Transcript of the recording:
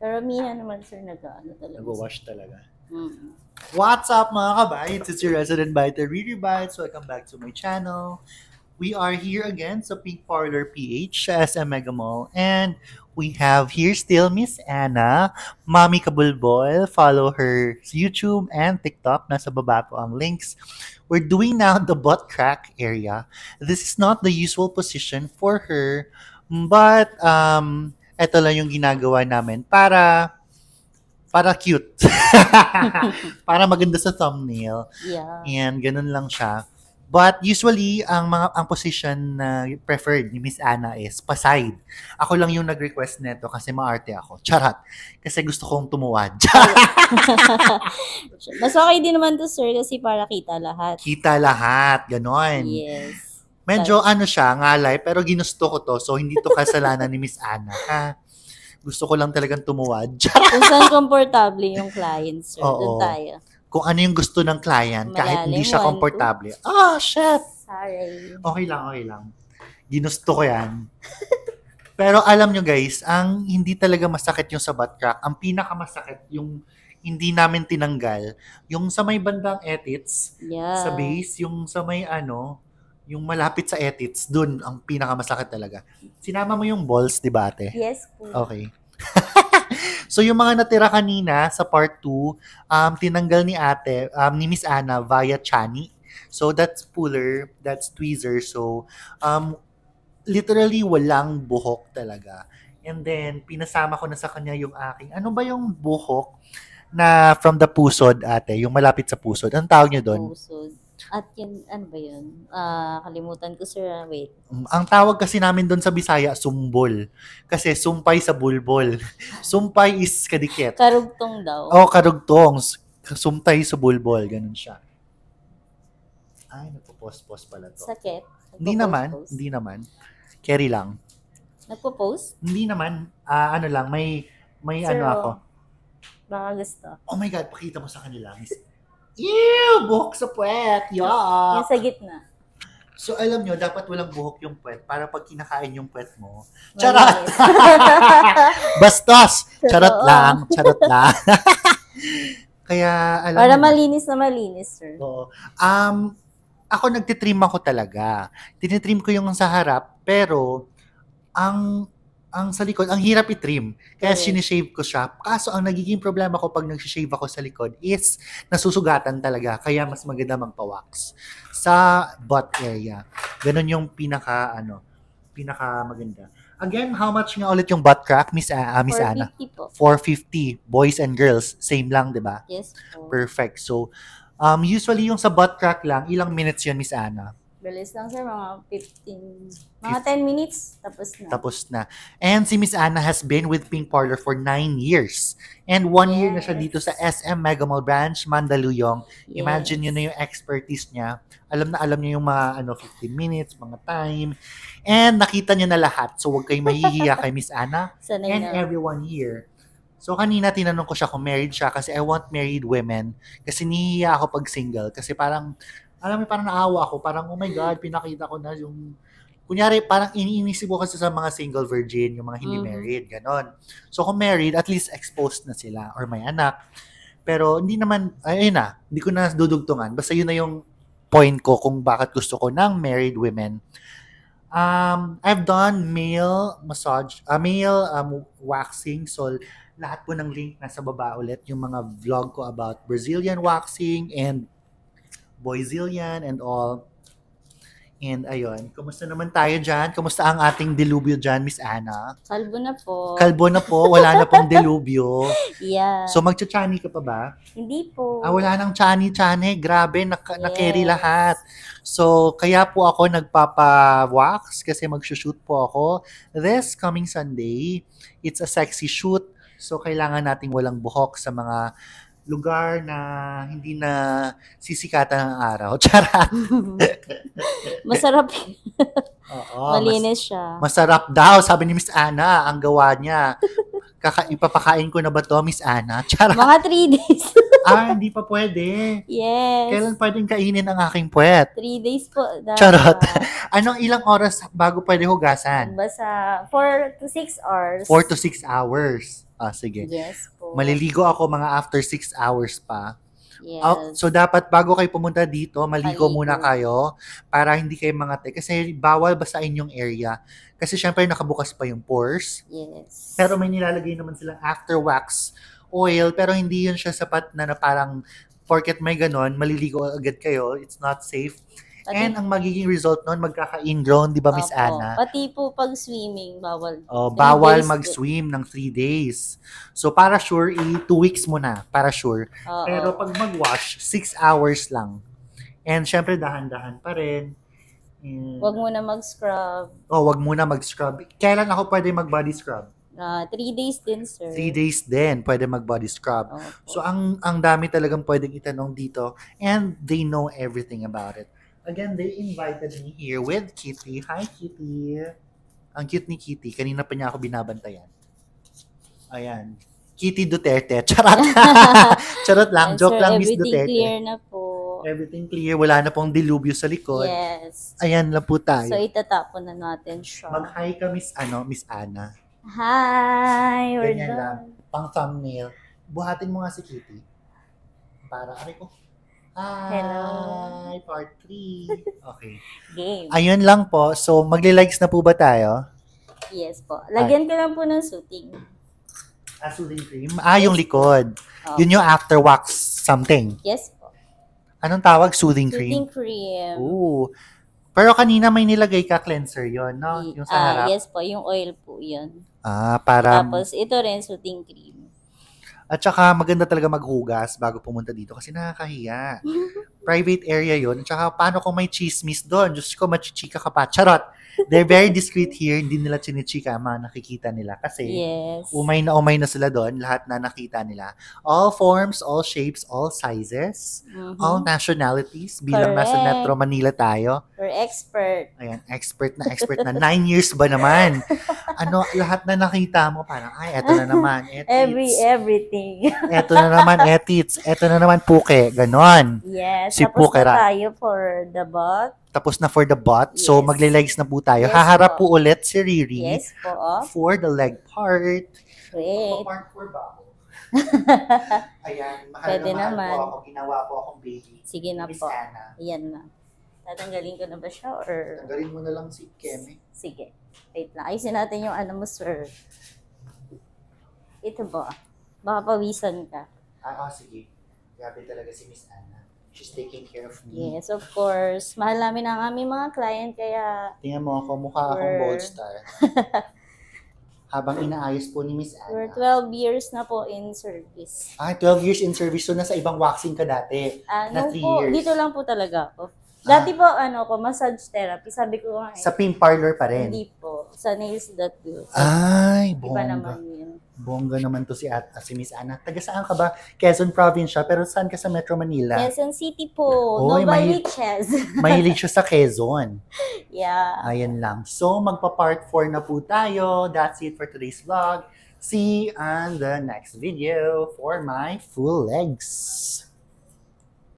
Karamihan naman, sir, nag-ano talaga. Nag-wash talaga. Mm. What's up, mga kabites? It's your resident biter, Riri Bites. Welcome back to my channel. We are here again sa Pink Parlor PH sa SM Mega Mall. And we have here still Miss Anna, Mommy Kabulbol. Follow her sa YouTube and TikTok. Nasa baba po ang links. We're doing now the butt crack area. This is not the usual position for her. But, ito lang yung ginagawa namin para cute. Para maganda sa thumbnail. Yeah. And ganun lang siya. But usually, ang position na preferred ni Miss Anna is pa-side. Ako lang yung nag-request nito kasi maarte ako. Charot. Kasi gusto kong tumuwad. Mas okay din naman to, sir, kasi para kita lahat. Kita lahat. Ganon. Yes. Medyo ano siya, ngalay, pero ginusto ko to. So, hindi to kasalanan ni Miss Anna. Ha? Gusto ko lang talagang tumuwad. Kung saan komportable yung client, sir, doon tayo. Kung ano yung gusto ng client, kahit hindi siya komportable. Shit! Sorry. Okay lang. Ginusto ko yan. Pero alam nyo guys, ang hindi talaga masakit yung sa butt crack, ang pinakamasakit yung hindi namin tinanggal, yung sa may bandang etits, sa base, yung sa may yung malapit sa etits, dun ang pinakamasakit talaga. Sinama mo yung balls, di ba ate? Yes po. Okay. So, yung mga natira kanina sa part 2, tinanggal ni ate, ni Miss Anna via chani. So, that's puller, that's tweezer. So, literally walang buhok talaga. And then, pinasama ko na sa kanya yung aking, ano ba yung buhok na from the pusod, ate? Yung malapit sa pusod. Anong tawag niyo doon? Pusod. At yun, ano ba yun? Kalimutan ko, sir. Wait. Ang tawag kasi namin doon sa Bisaya, sumbol. Kasi sumpay sa bulbol. Sumpay is kadikit. Karugtong daw. Karugtong. Sumpay sa bulbol. Ganun siya. Ay, nagpo-post pala to. Sakit? Hindi naman. Carry lang. Nagpo-post? Hindi naman. Ano lang, may sir, ako. Baka gusto. Oh my God, pakita mo sa kanila. Ew! Buhok sa puwet! Yuck! Yung sa gitna. So, alam nyo, dapat walang buhok yung puwet para pag kinakain yung puwet mo. Charot! Bastos! Charot lang. Kaya, alam para malinis na malinis, sir. Oo. Ako nagtitrim ako talaga. Tinitrim ko yung sa harap, pero ang sa likod, ang hirap i-trim. Kaya sinishave ko siya. Kaso ang nagiging problema ko pag nag-shave ako sa likod is nasusugatan talaga. Kaya mas maganda magpa-wax sa butt area. Ganon yung pinaka maganda. Again, how much nga ulit yung butt crack, Miss Anna? 450 po. 450. Boys and girls, same lang, di ba? Yes po. Perfect. So, usually yung sa butt crack lang, ilang minutes yun, Miss Anna? Bilis lang, sir. Mga 10 minutes, tapos na. And si Miss Anna has been with Pink Parlor for 9 years. And 1 year na siya dito sa SM Mega Mall Branch, Mandaluyong. Yes. Imagine yun na yung expertise niya. Alam niya yung mga 15 minutes, mga time. And nakita niya na lahat. So, huwag kayong mahihiya kay Miss Anna and everyone here. So, kanina tinanong ko siya kung married siya kasi I want married women. Kasi nihihiya ako pag single. Kasi parang naawa ako. Parang, oh my God, pinakita ko na yung... Kunyari, parang iniisip ko kasi sa mga single virgin, yung mga hindi married, ganon. So, kung married, at least exposed na sila or may anak. Pero, hindi naman, hindi ko na dudugtungan. Basta yun na yung point ko kung bakit gusto ko ng married women. I've done male massage, male waxing. So, lahat po ng link nasa baba ulit. Yung mga vlog ko about Brazilian waxing and Boyzilian and all. And ayun, kumusta naman tayo dyan? Kumusta ang ating delubyo dyan, Miss Anna? Kalbo na po. Wala na pong delubyo. Yeah. So magcha-chani ka pa ba? Hindi po. Wala nang chani-chani. Grabe, na-carry lahat. So, kaya po ako nagpapa-wax kasi mag-shoot po ako this coming Sunday. It's a sexy shoot. So, kailangan nating walang buhok sa mga lugar na hindi na sisikatan ng araw. Charot. Masarap. Oo, malinis siya. Masarap daw, sabi ni Miss Anna, ang gawa niya. Ipapakain ko na ba to, Miss Anna? Charot. Mga 3 days. Hindi pa pwede. Yes. Kailan pwedeng kainin ang aking puwet? 3 days po. Charot. Anong ilang oras bago pwede hugasan? Basta 4 to 6 hours. 4 to 6 hours. Sige. Yes po. Maliligo ako mga after 6 hours pa. Yes. So, dapat bago kayo pumunta dito, maligo Maligo. muna kayo para hindi kayo mangate. Kasi bawal basahin yung area. Kasi syempre nakabukas pa yung pores. Yes. Pero may nilalagay naman silang after wax oil. Pero hindi yun siya sapat na parang porket may ganon, maliligo agad kayo. It's not safe. And ang magiging result nun, magkaka-ingrown, di ba, Miss Opo. Ana? Pati po pag swimming, bawal. Bawal 3 days mag-swim ng 3 days. So, para sure, 2 weeks muna. Para sure. Oo. Pero pag mag-wash, 6 hours lang. And syempre, dahan-dahan pa rin. And, Huwag muna mag-scrub. wag muna mag-scrub. Kailan ako pwede mag-body scrub? 3 days din, sir. 3 days din pwede mag-body scrub. Opo. So, ang dami talagang pwedeng itanong dito. And they know everything about it. Again, they invited me here with Kitty. Hi, Kitty. Ang cute ni Kitty. Kanina pa niya ako binabantayan. Ayan. Kitty Duterte. Charot. Charot lang. And Joke sir, lang, Miss everything Duterte. clear na po. Everything clear. Wala na pong dilubyo sa likod. Yes. Ayan lang po tayo. So, itatapon na natin siya. Mag-hi ka, Miss Ana. Hi! We're Ganyan lang. done. Pang thumbnail. Buhatin mo nga si Kitty. Para, aray ko. Hi! Hello. Part 3. Okay. Game. Ayun lang po. So, magli-likes na po ba tayo? Yes po. Lagyan ko lang po ng suiting. Soothing cream? Yung likod. Oh. Yun yung after wax something. Yes po. Anong tawag? Soothing cream? Soothing cream. Ooh. Pero kanina may nilagay ka cleanser yon, no? Yung sa harap. Yes po. Yung oil po yun. Para... Tapos, ito rin, soothing cream. At saka maganda talaga maghugas bago pumunta dito kasi nakakahiya. Private area yun. At saka paano kung may chismis doon? Diyos ko, machichika ka pa. Charot! They're very discreet here. Hindi nila chinichika ang mga nakikita nila. Kasi Yes. umay na sila doon. Lahat na nakita nila. All forms, all shapes, all sizes, all nationalities. Bilang nasa Correct. Metro Manila tayo. We're expert. Ayan, expert na. 9 years ba naman? Lahat na nakita mo, parang, eto na naman. Everything. Eto na naman, etits. Eto na naman, puke. Ganon. Yes. Si Tapos Pukera. na tayo for the butt. Tapos na for the butt. So, Yes. magle-legs na po tayo. Yes Haharap po po. ulit si Riri Yes po. Oh. for the leg part. Great. Part 4 ba ako? Ayan, mahal Pwede na mahal naman. po ako. Ginawa po akong baby. Sige na Miss po. Ana. Ayan na. Tatanggalin ko na ba siya or... Tanggalin mo na lang si Keme. Sige. Wait lang. Ayusin natin yung ano mo, sir. Ito ba? Baka pawisan ka. Sige. Grabe talaga si Miss Ana. She's taking care of me. Yes, of course. Mahal namin ang aming mga client, kaya Tingnan mo ako, mukha akong bold star. Habang inaayos po ni Miss we're Ana. 12 years na po in service. 12 years in service. So, nasa ibang waxing ka dati. Na No 3 po, years. dito lang po talaga ako. Dati po, massage therapy. Sabi ko nga Sa pink parlor pa rin. hindi po. Sa nails.good. Ay, Iba bongga. naman yun. Bongga naman to si Miss Ana. Taga saan ka ba? Quezon Province siya, pero saan ka sa Metro Manila? Quezon City po. Oy, Novaliches. Mahilig siya sa Quezon. Yeah. Ayan lang. So, magpa-part 4 na po tayo. That's it for today's vlog. See you on the next video for my full legs.